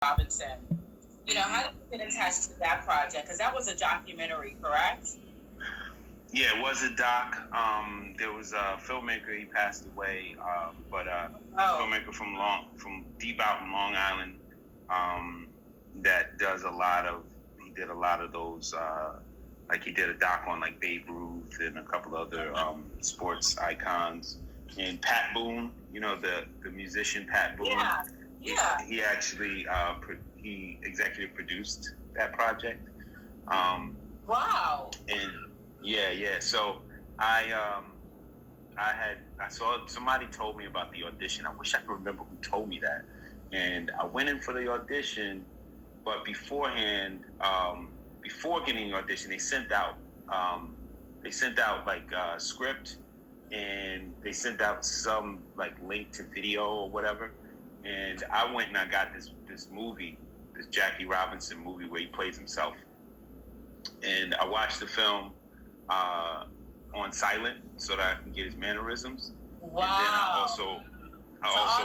Robinson. How did you get attached to that project? Because that was a documentary, correct? Yeah, it was a doc. There was a filmmaker. He passed away, but filmmaker from deep out in Long Island, that does a lot of. He did a lot of those. Like he did a doc on like Babe Ruth and a couple other sports icons. And Pat Boone, the musician Pat Boone. Yeah. He actually he executive produced that project. Wow. And yeah. So I saw somebody told me about the audition. I wish I could remember who told me that. And I went in for the audition, but beforehand, before getting the audition, they sent out like a script, and they sent out some like link to video or whatever. And I went and I got this movie, this Jackie Robinson movie where he plays himself. And I watched the film on silent so that I can get his mannerisms. Wow. And then I also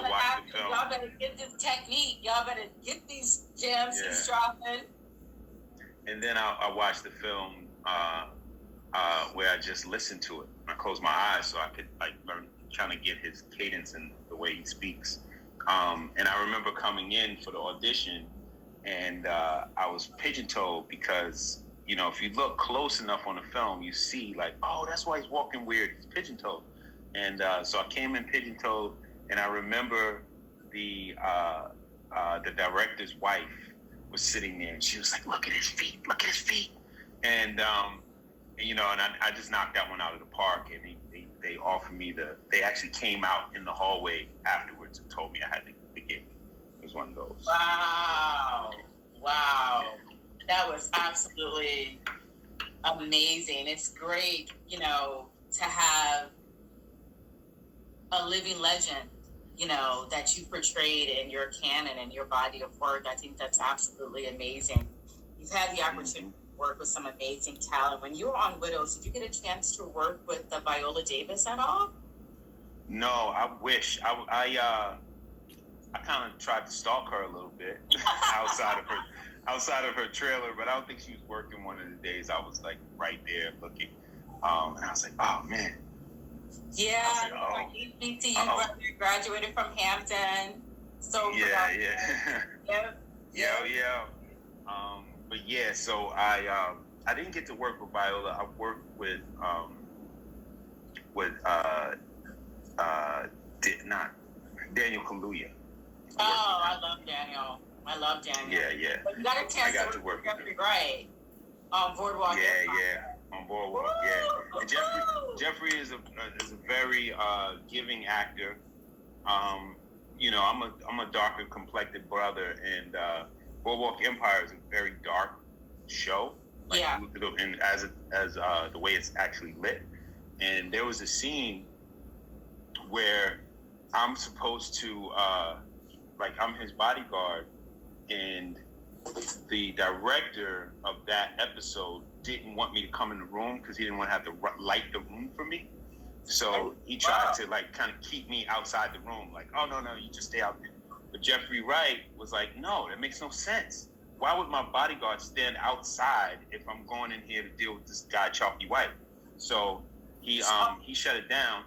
watched the film. Y'all better get this technique. Y'all better get these gems he's dropping. And then I watched the film where I just listened to it. I closed my eyes so I could like learn, trying to get his cadence and the way he speaks. And I remember coming in for the audition, and I was pigeon-toed because, if you look close enough on the film, you see like, oh, that's why he's walking weird. He's pigeon-toed. And so I came in pigeon-toed, and I remember the director's wife was sitting there, and she was like, look at his feet. And I just knocked that one out of the park, and they offered me they actually came out in the hallway afterwards and told me I had the gig. It was one of those. Wow. That was absolutely amazing. It's great, to have a living legend, that you portrayed in your canon and your body of work. I think that's absolutely amazing. You've had the opportunity to work with some amazing talent. When you were on Widows, did you get a chance to work with Viola Davis at all? No, I wish. I kind of tried to stalk her a little bit outside of her trailer, but I don't think she was working one of the days. I was like right there looking, and I was like, oh man. Yeah, EBT, brother graduated from Hampton. So yeah. But yeah, so I didn't get to work with Viola. I worked with Daniel Kaluuya. I love Daniel. Yeah. But you got a chance to work with Jeffrey Wright on Boardwalk. Yeah, on Boardwalk. Yeah, and Jeffrey is a very giving actor. I'm a darker complected brother, and Boardwalk Empire is a very dark show. Like, yeah. And as the way it's actually lit, and there was a scene where I'm supposed to I'm his bodyguard, and the director of that episode didn't want me to come in the room because he didn't want to have to light the room for me. So he tried to kind of keep me outside the room, like, oh no, you just stay out there. But Jeffrey Wright was like, no, that makes no sense. Why would my bodyguard stand outside if I'm going in here to deal with this guy Chalky White? So he shut it down,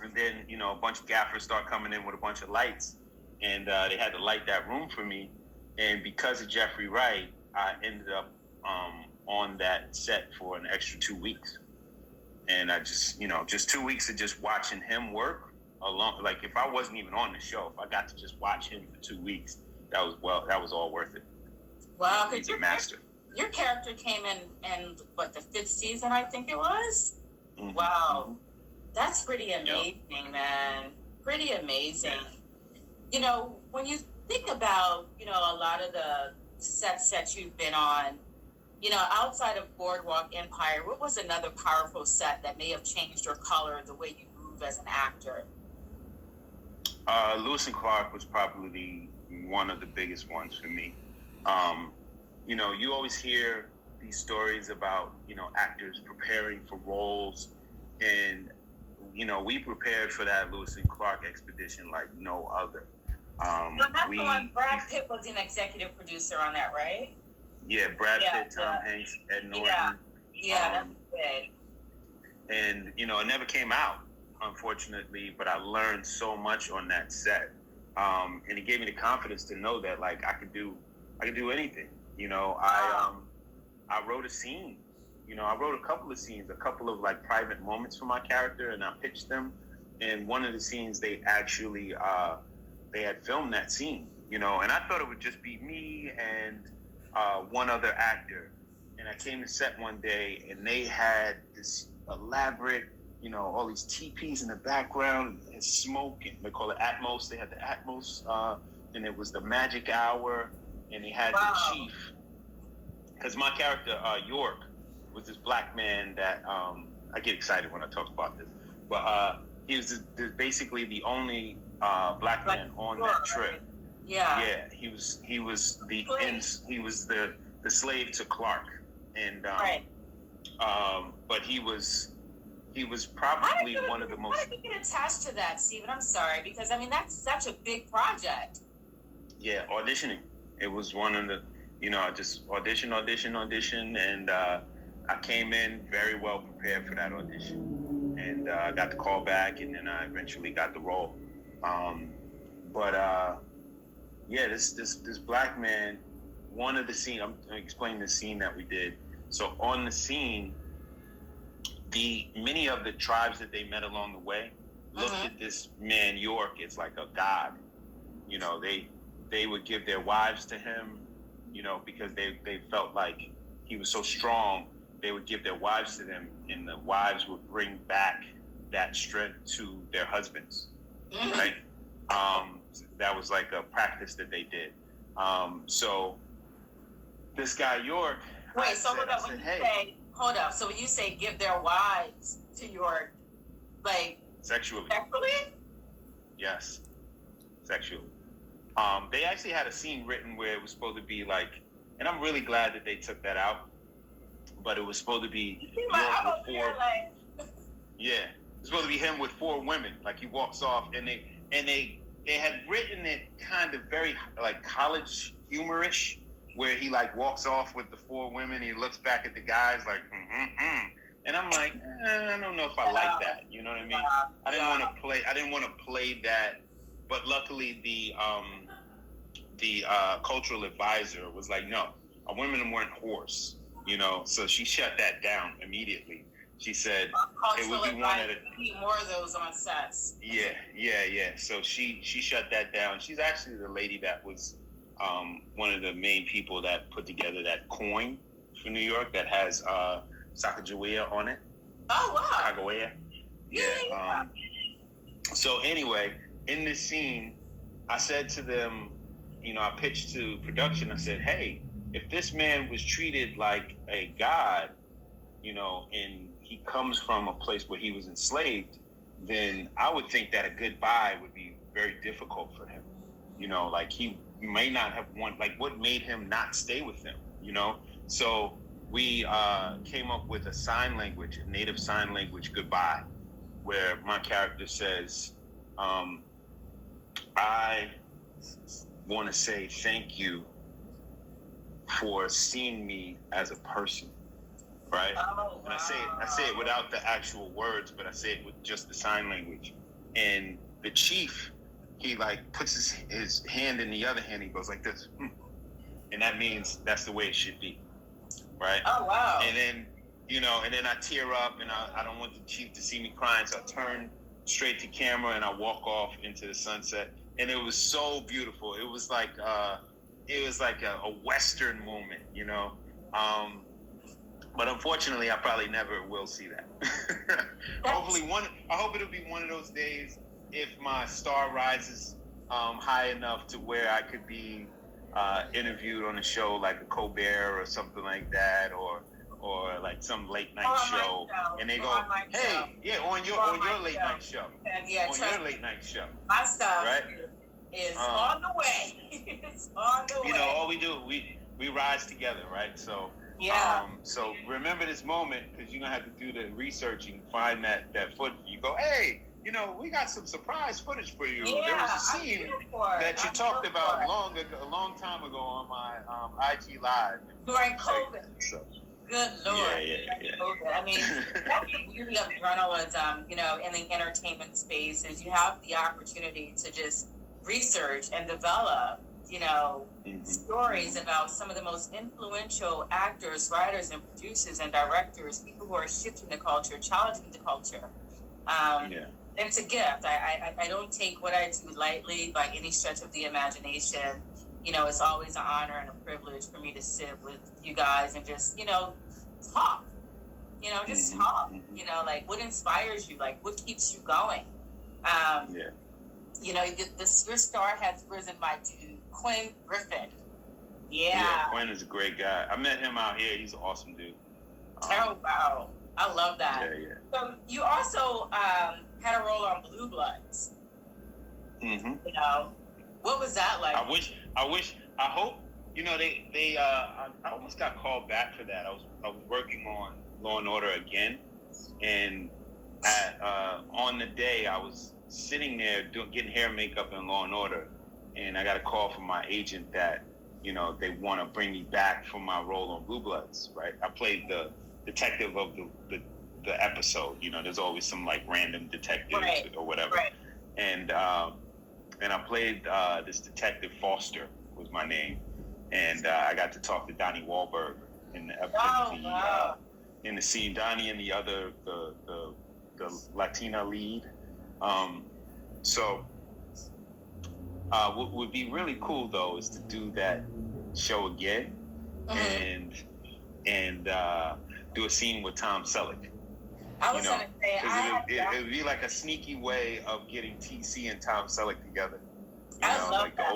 and then a bunch of gaffers start coming in with a bunch of lights, and they had to light that room for me. And because of Jeffrey Wright, I ended up on that set for an extra 2 weeks. And I just 2 weeks of just watching him work along. Like if I wasn't even on the show, if I got to just watch him for 2 weeks, that was all worth it. Wow, he's a master. Your character came in the 5th season, I think it was. Mm-hmm. Wow, that's pretty amazing, man. Pretty amazing. Yeah. When you think about a lot of the sets that you've been on, outside of Boardwalk Empire, what was another powerful set that may have changed your color, the way you move as an actor? Lewis and Clark was probably one of the biggest ones for me. You always hear these stories about, actors preparing for roles, and, we prepared for that Lewis and Clark expedition like no other. So that's the one. Brad Pitt was an executive producer on that, right? Yeah, Brad Pitt, Tom Hanks, Ed Norton. Yeah, that's good. And you know, it never came out, unfortunately, but I learned so much on that set. And it gave me the confidence to know that like I could do anything. You know, I wrote a scene. You know, I wrote a couple of scenes, a couple of like private moments for my character, and I pitched them. And one of the scenes, they actually they had filmed that scene. You know, and I thought it would just be me and one other actor. And I came to set one day, and they had this elaborate, you know, all these teepees in the background and smoke, and they call it Atmos. They had the Atmos, and it was the magic hour, and they had the chief. Because my character York was this black man that I get excited when I talk about this, but he was basically the only black man on that trip. Yeah, he was the slave to Clark, and but he was probably one of the most. How did you get attached to that, Stephen? I'm sorry, because I mean that's such a big project. Yeah, auditioning. It was one of the, you know, I just audition, and I came in very well prepared for that audition, and I got the call back, and then I eventually got the role. Yeah, this black man, one of the scene, I'm explaining the scene that we did. So on the scene, many of the tribes that they met along the way looked at this man York as like a god. You know, they would give their wives to him, you know, because they felt like he was so strong. They would give their wives to them, and the wives would bring back that strength to their husbands, right? That was like a practice that they did. So this guy York. Wait, so hold up. When you say, hold up. So when you say give their wives to York, like sexually? Yes, sexually. They actually had a scene written where it was supposed to be like, and I'm really glad that they took that out. But it was supposed to be York with four. Yeah, it's supposed to be him with four women. Like he walks off, and they had written it kind of very like college humorish, where he like walks off with the four women. He looks back at the guys like, and I'm like, I don't know if I like that. You know what I mean? I didn't want to play that. But luckily, the cultural advisor was like, no, women weren't whores. You know, so she shut that down immediately. She said it would be one of the need more of those on sets. Yeah. So she shut that down. She's actually the lady that was one of the main people that put together that coin for New York that has Sacagawea on it. Oh wow. Sacagawea. Yeah. So anyway, in this scene, I said to them, you know, I pitched to production. I said, hey, if this man was treated like a god, you know, and he comes from a place where he was enslaved, then I would think that a goodbye would be very difficult for him. You know, like he may not have like what made him not stay with them, you know? So we came up with a native sign language goodbye, where my character says, I want to say thank you for seeing me as a person, right? Oh, wow. And I say it without the actual words, but I say it with just the sign language. And the chief, he like puts his hand in the other hand. He goes like this, and that means that's the way it should be, right? Oh wow! And then and then I tear up, and I don't want the chief to see me crying, so I turn straight to camera and I walk off into the sunset, and it was so beautiful. It was like a Western moment, you know. But unfortunately, I probably never will see that. I hope it'll be one of those days if my star rises high enough to where I could be interviewed on a show like a Colbert or something like that, or like some late night show, and they go, "Hey, on your late night show, on your late night show." My stuff, right? Is on the way. It's on the way. You know, all we do, we rise together, right? So so remember this moment, because you're gonna have to do the research and find that footage. You go, hey, we got some surprise footage for you. Yeah, There was a I'm scene here for it. that you I'm talked here about for it. a long time ago on my IG Live. During COVID. So, Good Lord. yeah. COVID. I mean, that's the beauty of journalism, in the entertainment space is you have the opportunity to just research and develop, stories about some of the most influential actors, writers, and producers and directors, people who are shifting the culture, challenging the culture. It's a gift. I don't take what I do lightly by any stretch of the imagination. It's always an honor and a privilege for me to sit with you guys and just, talk. Just talk. Like what inspires you? Like what keeps you going? Your star has risen by two. Quinn Griffin. Yeah, Quinn is a great guy. I met him out here. He's an awesome dude. Oh wow, I love that. Yeah. So you also had a role on Blue Bloods. What was that like? I hope. I almost got called back for that. I was working on Law and Order again, and on the day I was sitting there getting hair and makeup in Law and Order, and I got a call from my agent that they want to bring me back for my role on Blue Bloods. Right, I played the detective of the episode. There's always some like random detective or whatever, and I played this detective Foster was my name, and I got to talk to Donnie Wahlberg in the episode, in the scene. Donnie and the other the Latina lead. So what would be really cool though is to do that show again and do a scene with Tom Selleck. I was gonna say it would be like a sneaky way of getting TC and Tom Selleck together. I love like that.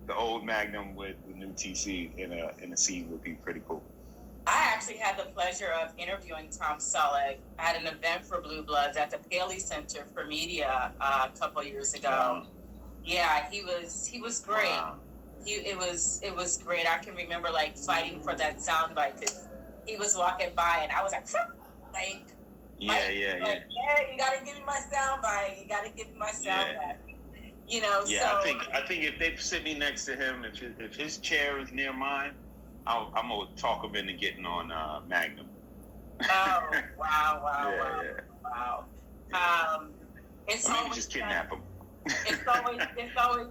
the old Magnum with the new TC in a scene would be pretty cool. I actually had the pleasure of interviewing Tom Selleck at an event for Blue Bloods at the Paley Center for Media a couple years ago. Yeah, he was great. Wow. It was great. I can remember like fighting for that soundbite because he was walking by and I was like, Yeah. You gotta give me my soundbite. Yeah, So I think if they sit me next to him, if his chair is near mine, I'm gonna talk him into getting on Magnum. Oh wow. It's Maybe always just kidnap him. it's always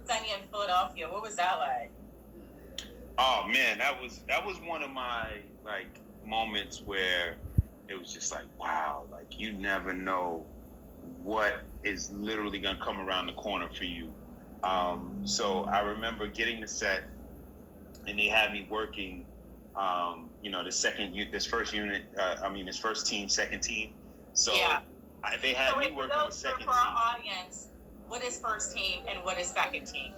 sunny in Philadelphia. What was that like? Oh man, that was one of my like moments where it was just like, wow, like you never know what is literally gonna come around the corner for you. So I remember getting the set, and they had me working, this first team, second team. So they had me working with second for our audience, what is first team and what is second team?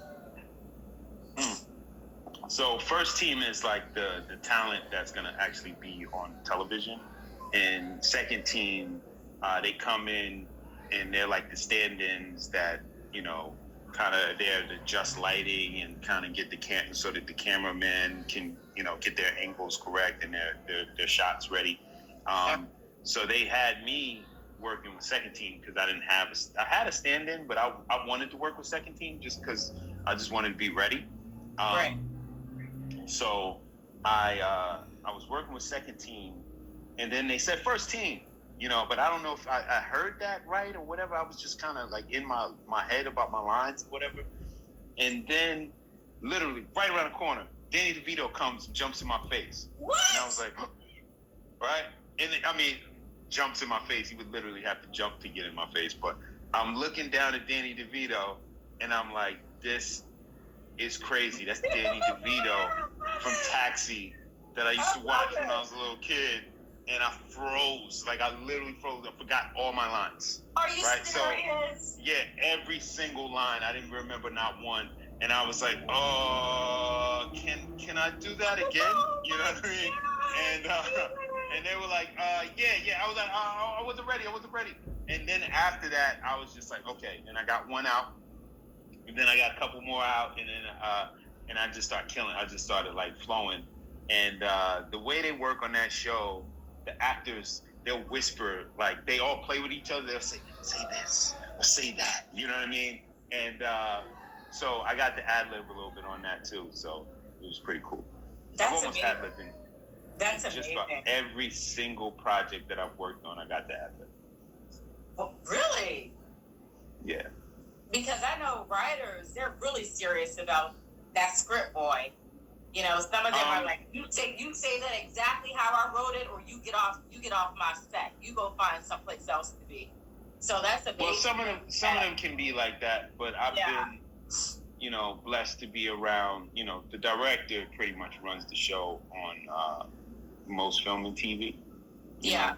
So first team is like the talent that's gonna actually be on television, and second team, they come in and they're like the stand-ins that kind of there to adjust lighting and kind of get the so that the cameramen can get their angles correct and their shots ready. So they had me working with second team because I had a stand-in, but I wanted to work with second team just because I just wanted to be ready. Right. So I was working with second team, and then they said first team. But I don't know if I heard that right or whatever. I was just kind of like in my head about my lines or whatever. And then literally right around the corner, Danny DeVito comes and jumps in my face. What? And I was like, right? And jumps in my face. He would literally have to jump to get in my face. But I'm looking down at Danny DeVito and I'm like, this is crazy. That's Danny DeVito from Taxi that I used to watch when I was a little kid. And I froze. Like, I literally froze. I forgot all my lines. Are you serious? So, yeah, every single line. I didn't remember not one. And I was like, can I do that again? You know what I mean? And they were like, yeah. I was like, I wasn't ready. And then after that, I was just like, okay. And I got one out. And then I got a couple more out. And then and I just started killing. I just started, like, flowing. And the way they work on that show, the actors, they'll whisper, like they all play with each other. They'll say this, say that. You know what I mean? And so I got to ad lib a little bit on that too. So it was pretty cool. That's I've almost amazing. ad libbed in That's just amazing. about every single project that I've worked on. I got to ad lib. Well, really? Yeah. Because I know writers, they're really serious about that script, boy. You know, some of them are like, you say that exactly how I wrote it, or you get off my set. You go find someplace else to be. So that's amazing. Well, some of them can be like that, but I've been, you know, blessed to be around. You know, the director pretty much runs the show on most film and TV. Yeah.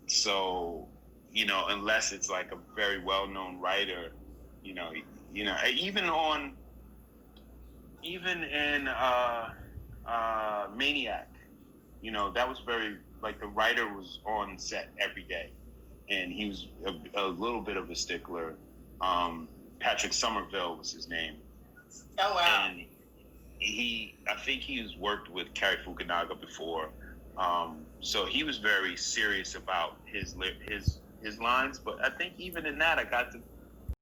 So, you know, unless it's like a very well-known writer, you know, even in Maniac, you know, that was very, like, the writer was on set every day, and he was a little bit of a stickler. Patrick Somerville was his name. Oh, wow. And I think he's worked with Cary Fukunaga before. So he was very serious about his lines, but I think even in that I got to